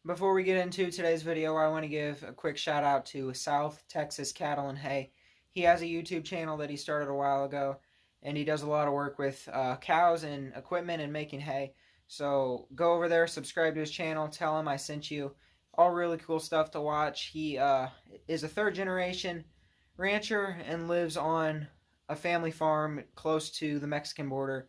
Before we get into today's video, I want to give a quick shout out to South Texas Cattle and Hay. He has a YouTube channel that he started a while ago, and he does a lot of work with cows and equipment and making hay. So go over there, subscribe to his channel, tell him I sent you. All really cool stuff to watch. He is a third generation rancher and lives on a family farm close to the Mexican border.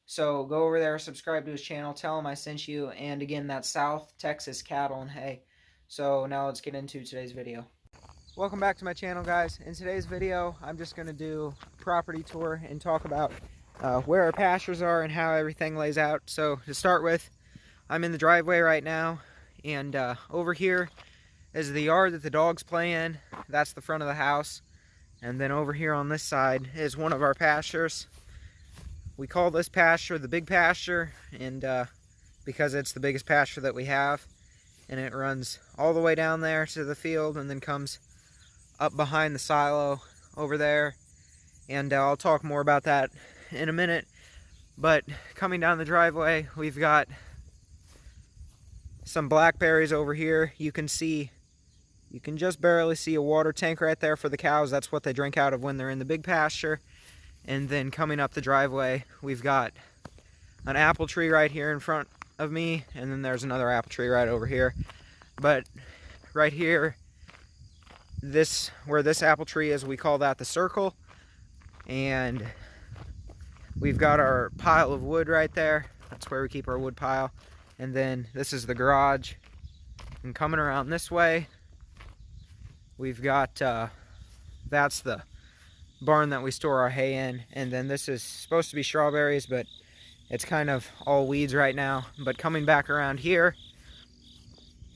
So go over there, subscribe to his channel, tell him I sent you, and again, that's South Texas Cattle and Hay. So now let's get into today's video. Welcome back to my channel, guys. In today's video, I'm just going to do a property tour and talk about where our pastures are and how everything lays out. So to start with, I'm in the driveway right now, and over here is the yard that the dogs play in. That's the front of the house. And then over here on this side is one of our pastures. We call this pasture the big pasture, and because it's the biggest pasture that we have, and it runs all the way down there to the field and then comes up behind the silo over there, and I'll talk more about that in a minute. But coming down the driveway, we've got some blackberries over here. You can just barely see a water tank right there for the cows. That's what they drink out of when they're in the big pasture. And then coming up the driveway, we've got an apple tree right here in front of me, and then there's another apple tree right over here. But right here, where this apple tree is, we call that the circle. And we've got our pile of wood right there. That's where we keep our wood pile. And then this is the garage. And coming around this way, we've got, that's the barn that we store our hay in, and then this is supposed to be strawberries, but it's kind of all weeds right now. But coming back around here,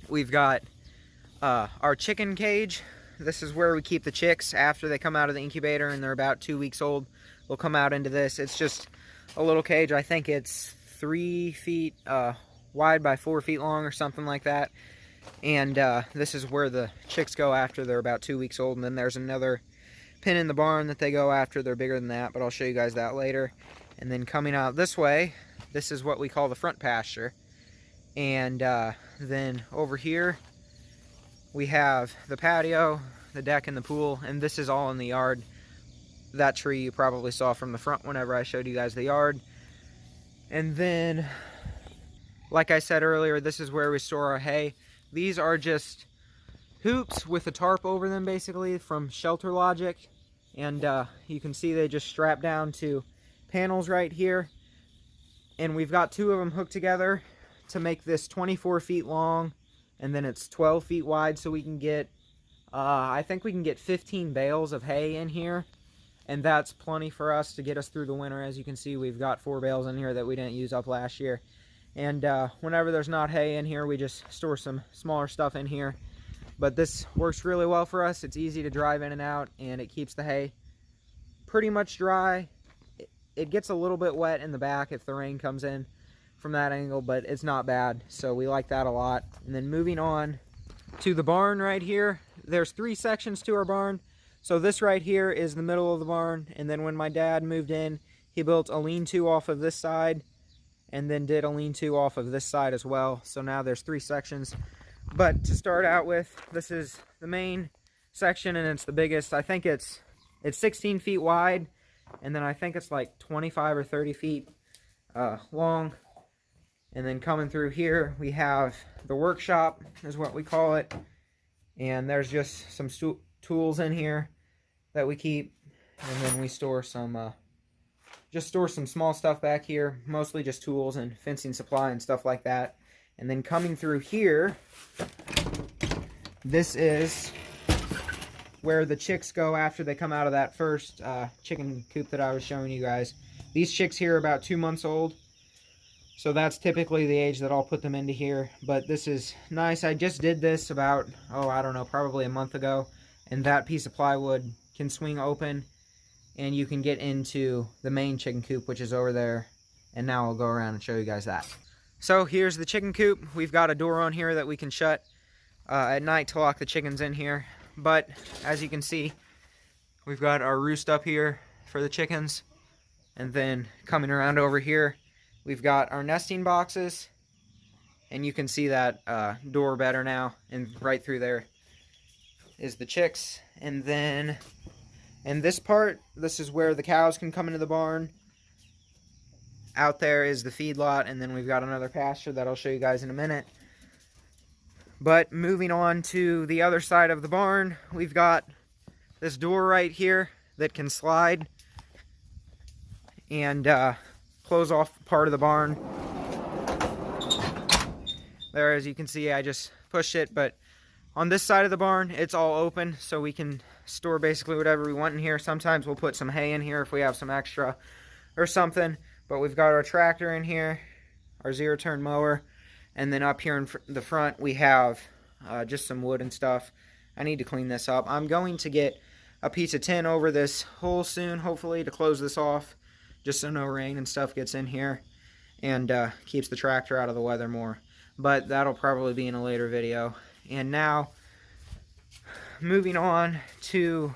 we've got our chicken cage. This is where we keep the chicks after they come out of the incubator and they're about 2 weeks old. They'll come out into this. It's just a little cage. I think it's 3 feet wide by 4 feet long or something like that. And this is where the chicks go after they're about 2 weeks old. And then there's another pen in the barn that they go after. They're bigger than that, but I'll show you guys that later. And then coming out this way, this is what we call the front pasture. And then over here we have the patio, the deck, and the pool, and this is all in the yard. That tree you probably saw from the front whenever I showed you guys the yard. And then, like I said earlier, this is where we store our hay. These are just hoops with a tarp over them, basically, from Shelter Logic. And you can see they just strap down to panels right here. And we've got 2 of them hooked together to make this 24 feet long, and then it's 12 feet wide, so we can get, I think we can get 15 bales of hay in here. And that's plenty for us to get us through the winter. As you can see, we've got 4 bales in here that we didn't use up last year. And whenever there's not hay in here, we just store some smaller stuff in here. But this works really well for us. It's easy to drive in and out, and it keeps the hay pretty much dry. It gets a little bit wet in the back if the rain comes in from that angle, but it's not bad. So we like that a lot. And then moving on to the barn right here, there's 3 sections to our barn. So this right here is the middle of the barn. And then when my dad moved in, he built a lean-to off of this side, and then did a lean-to off of this side as well. So now there's 3 sections. But to start out with, this is the main section, and it's the biggest. I think it's 16 feet wide, and then I think it's like 25 or 30 feet long. And then coming through here, we have the workshop, is what we call it. And there's just some tools in here that we keep. And then we store some, some small stuff back here, mostly just tools and fencing supply and stuff like that. And then coming through here, this is where the chicks go after they come out of that first chicken coop that I was showing you guys. These chicks here are about 2 months old, so that's typically the age that I'll put them into here. But this is nice. I just did this about, I don't know, probably a month ago, and that piece of plywood can swing open, and you can get into the main chicken coop, which is over there. And now I'll go around and show you guys that. So here's the chicken coop. We've got a door on here that we can shut at night to lock the chickens in here. But as you can see, we've got our roost up here for the chickens. And then coming around over here, we've got our nesting boxes. And you can see that door better now, and right through there is the chicks. And then in this part, this is where the cows can come into the barn. Out there is the feedlot, and then we've got another pasture that I'll show you guys in a minute. But moving on to the other side of the barn, we've got this door right here that can slide and close off part of the barn. There, as you can see, I just pushed it, but on this side of the barn, it's all open, so we can store basically whatever we want in here. Sometimes we'll put some hay in here if we have some extra or something, but we've got our tractor in here, our zero-turn mower, and then up here in the front, we have just some wood and stuff. I need to clean this up. I'm going to get a piece of tin over this hole soon, hopefully, to close this off, just so no rain and stuff gets in here and keeps the tractor out of the weather more. But that'll probably be in a later video. And now, moving on to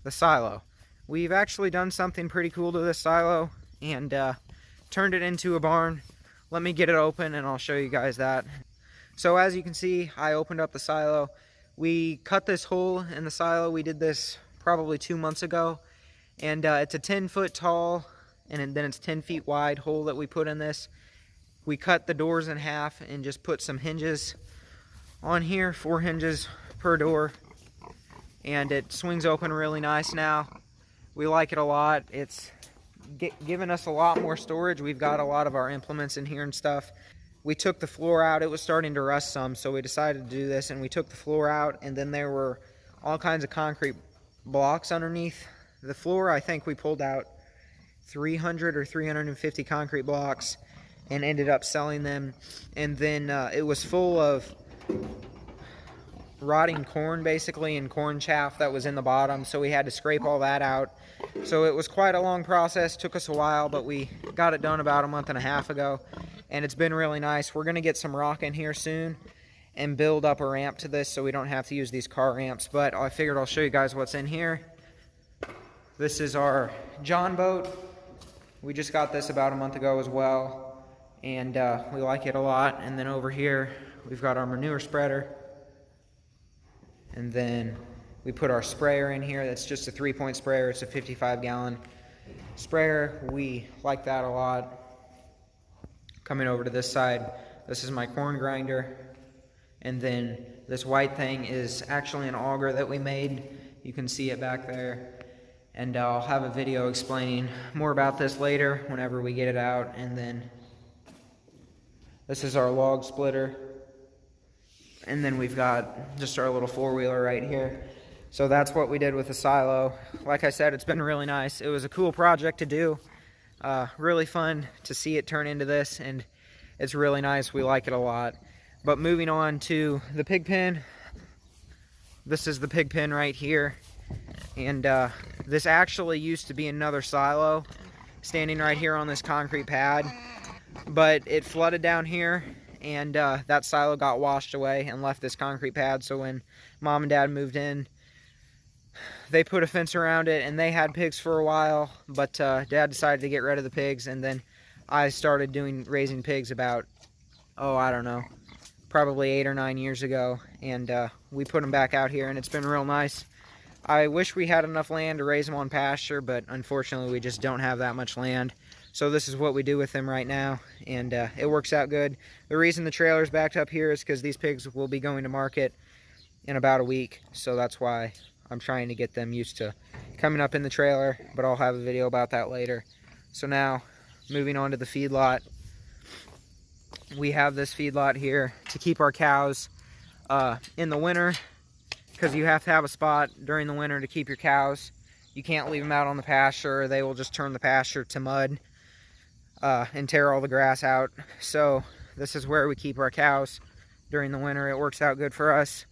the silo. We've actually done something pretty cool to this silo and turned it into a barn. Let me get it open and I'll show you guys that. So as you can see, I opened up the silo. We cut this hole in the silo. We did this probably 2 months ago. And it's a 10-foot tall and then it's 10 feet wide hole that we put in this. We cut the doors in half and just put some hinges on here, 4 hinges per door, and it swings open really nice now. We like it a lot. It's given us a lot more storage. We've got a lot of our implements in here and stuff. We took the floor out. It was starting to rust some, so we decided to do this, and we took the floor out, and then there were all kinds of concrete blocks underneath the floor. I think we pulled out 300 or 350 concrete blocks and ended up selling them. And then it was full of rotting corn basically, and corn chaff that was in the bottom, so we had to scrape all that out. So it was quite a long process, took us a while, but we got it done about a month and a half ago, and it's been really nice. We're gonna get some rock in here soon and build up a ramp to this so we don't have to use these car ramps, but I figured I'll show you guys what's in here. This is our John boat. We just got this about a month ago as well, and we like it a lot. And then over here we've got our manure spreader, and then we put our sprayer in here. That's just a 3-point sprayer. It's a 55-gallon sprayer. We like that a lot. Coming over to this side, this is my corn grinder, and then this white thing is actually an auger that we made. You can see it back there, and I'll have a video explaining more about this later whenever we get it out. And then this is our log splitter, and then we've got just our little four-wheeler right here. So that's what we did with the silo. Like I said, it's been really nice. It was a cool project to do. Really fun to see it turn into this, and it's really nice. We like it a lot. But moving on to the pig pen. This is the pig pen right here. And this actually used to be another silo standing right here on this concrete pad. But it flooded down here, and that silo got washed away and left this concrete pad. So when Mom and Dad moved in, they put a fence around it, and they had pigs for a while, but Dad decided to get rid of the pigs, and then I started raising pigs about, I don't know, probably 8 or 9 years ago, and we put them back out here, and it's been real nice. I wish we had enough land to raise them on pasture, but unfortunately we just don't have that much land. So this is what we do with them right now, and it works out good. The reason the trailer's backed up here is because these pigs will be going to market in about a week, so that's why I'm trying to get them used to coming up in the trailer, but I'll have a video about that later. So now, moving on to the feedlot. We have this feedlot here to keep our cows in the winter, because you have to have a spot during the winter to keep your cows. You can't leave them out on the pasture, or they will just turn the pasture to mud and tear all the grass out. So this is where we keep our cows during the winter. It works out good for us.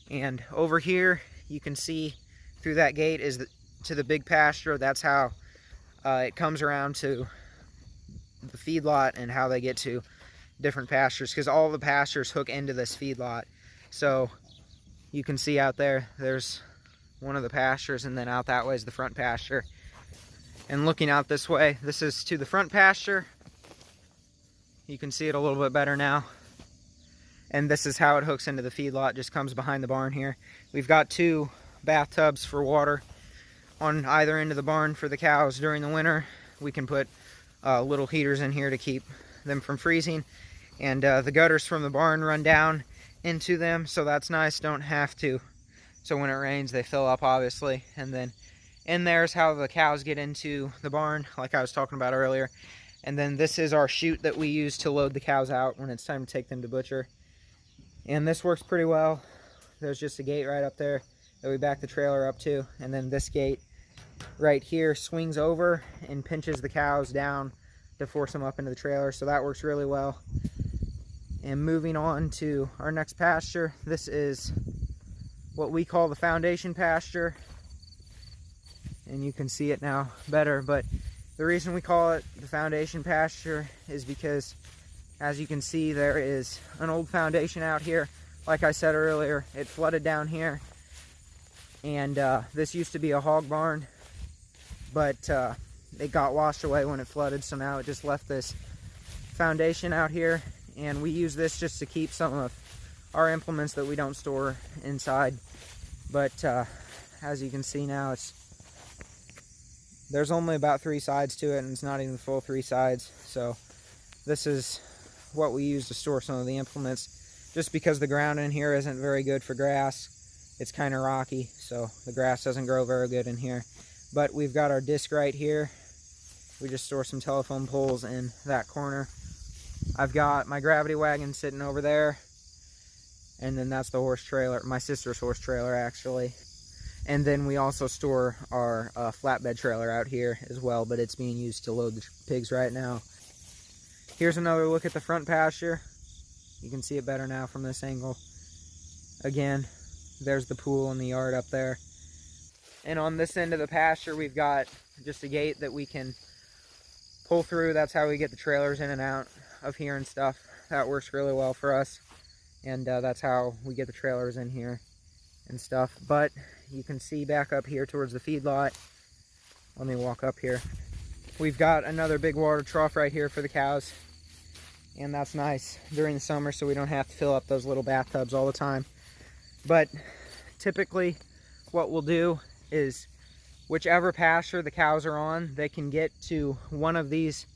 And over here, you can see through that gate is to the big pasture. That's how it comes around to the feedlot and how they get to different pastures, because all the pastures hook into this feedlot. So you can see out there, there's one of the pastures, and then out that way is the front pasture. And looking out this way, this is to the front pasture. You can see it a little bit better now. And this is how it hooks into the feedlot, just comes behind the barn here. We've got 2 bathtubs for water on either end of the barn for the cows during the winter. We can put little heaters in here to keep them from freezing. And the gutters from the barn run down into them, so that's nice, don't have to. So when it rains, they fill up, obviously. And then in there's how the cows get into the barn, like I was talking about earlier. And then this is our chute that we use to load the cows out when it's time to take them to butcher. And this works pretty well. There's just a gate right up there that we back the trailer up to. And then this gate right here swings over and pinches the cows down to force them up into the trailer. So that works really well. And moving on to our next pasture, this is what we call the foundation pasture. And you can see it now better, but the reason we call it the foundation pasture is because, as you can see, there is an old foundation out here. Like I said earlier, it flooded down here, and this used to be a hog barn, but it got washed away when it flooded, so now it just left this foundation out here, and we use this just to keep some of our implements that we don't store inside. But as you can see now, there's only about 3 sides to it, and it's not even full 3 sides. So this is what we use to store some of the implements. Just because the ground in here isn't very good for grass, it's kind of rocky, so the grass doesn't grow very good in here. But we've got our disc right here. We just store some telephone poles in that corner. I've got my gravity wagon sitting over there, and then that's the horse trailer, my sister's horse trailer actually. And then we also store our flatbed trailer out here as well, but it's being used to load the pigs right now. Here's another look at the front pasture. You can see it better now from this angle. Again, there's the pool and the yard up there. And on this end of the pasture, we've got just a gate that we can pull through. That's how we get the trailers in and out of here and stuff. That works really well for us. And that's how we get the trailers in here and stuff. But you can see back up here towards the feedlot. Let me walk up here. We've got another big water trough right here for the cows. And that's nice during the summer, so we don't have to fill up those little bathtubs all the time. But typically what we'll do is whichever pasture the cows are on, they can get to one of these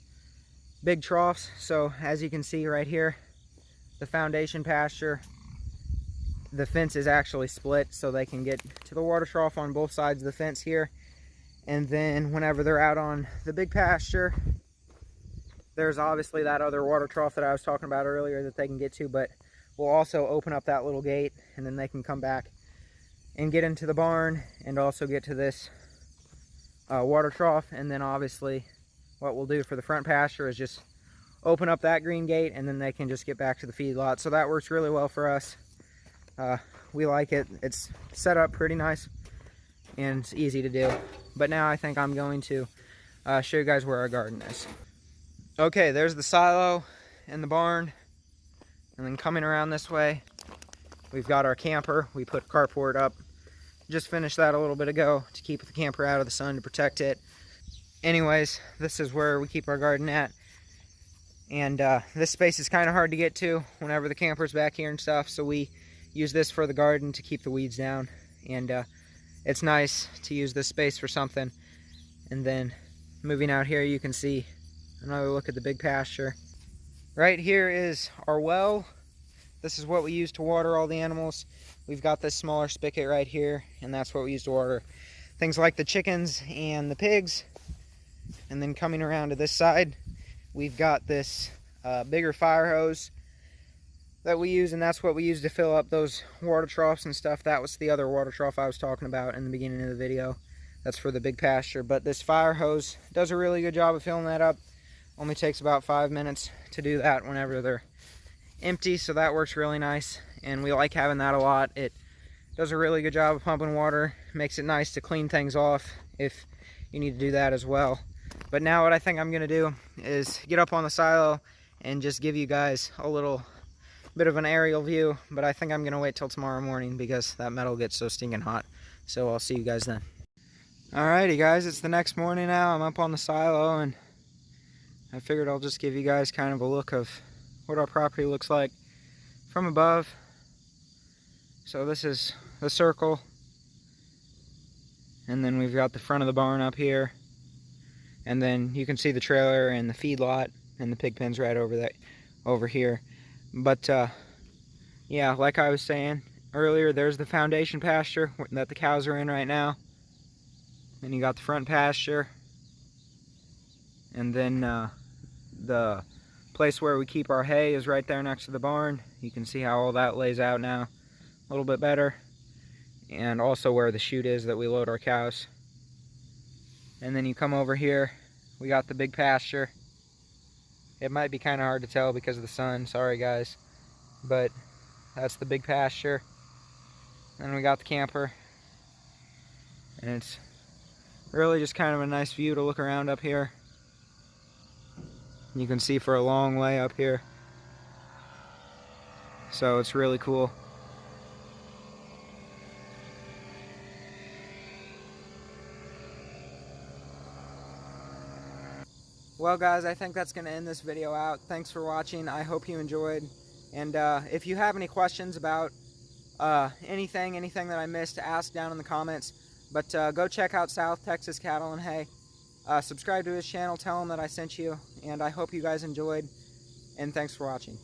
big troughs. So as you can see right here, the foundation pasture, the fence is actually split so they can get to the water trough on both sides of the fence here. And then whenever they're out on the big pasture, there's obviously that other water trough that I was talking about earlier that they can get to, but we'll also open up that little gate, and then they can come back and get into the barn and also get to this water trough. And then obviously what we'll do for the front pasture is just open up that green gate, and then they can just get back to the feedlot. So that works really well for us. We like it. It's set up pretty nice and it's easy to do. But now I think I'm going to show you guys where our garden is. Okay, there's the silo and the barn, and then coming around this way we've got our camper. We put carport up, just finished that a little bit ago to keep the camper out of the sun to protect it. Anyways, this is where we keep our garden at, and this space is kind of hard to get to whenever the camper's back here and stuff, so we use this for the garden to keep the weeds down. And it's nice to use this space for something. And then moving out here, you can see another look at the big pasture. Right here is our well. This is what we use to water all the animals. We've got this smaller spigot right here, and that's what we use to water things like the chickens and the pigs. And then coming around to this side, we've got this bigger fire hose that we use, and that's what we use to fill up those water troughs and stuff. That was the other water trough I was talking about in the beginning of the video. That's for the big pasture. But this fire hose does a really good job of filling that up. Only takes about 5 minutes to do that whenever they're empty, so that works really nice, and we like having that a lot. It does a really good job of pumping water, makes it nice to clean things off if you need to do that as well. But now what I think I'm going to do is get up on the silo and just give you guys a little bit of an aerial view, but I think I'm going to wait till tomorrow morning because that metal gets so stinking hot. So I'll see you guys then. Alrighty guys, it's the next morning now. I'm up on the silo, and I figured I'll just give you guys kind of a look of what our property looks like from above. So this is the circle, and then we've got the front of the barn up here, and then you can see the trailer and the feedlot and the pig pens right over here. But yeah, like I was saying earlier, there's the foundation pasture that the cows are in right now. Then you got the front pasture, and then the place where we keep our hay is right there next to the barn. You can see how all that lays out now a little bit better, and also where the chute is that we load our cows. And then you come over here, we got the big pasture. It might be kind of hard to tell because of the sun, sorry guys, but that's the big pasture. Then we got the camper, and it's really just kind of a nice view to look around up here. You can see for a long way up here, so it's really cool. Well guys, I think that's going to end this video out. Thanks for watching. I hope you enjoyed. And if you have any questions about anything that I missed, ask down in the comments. But go check out South Texas Cattle and Hay. Subscribe to his channel, tell him that I sent you. And I hope you guys enjoyed. And thanks for watching.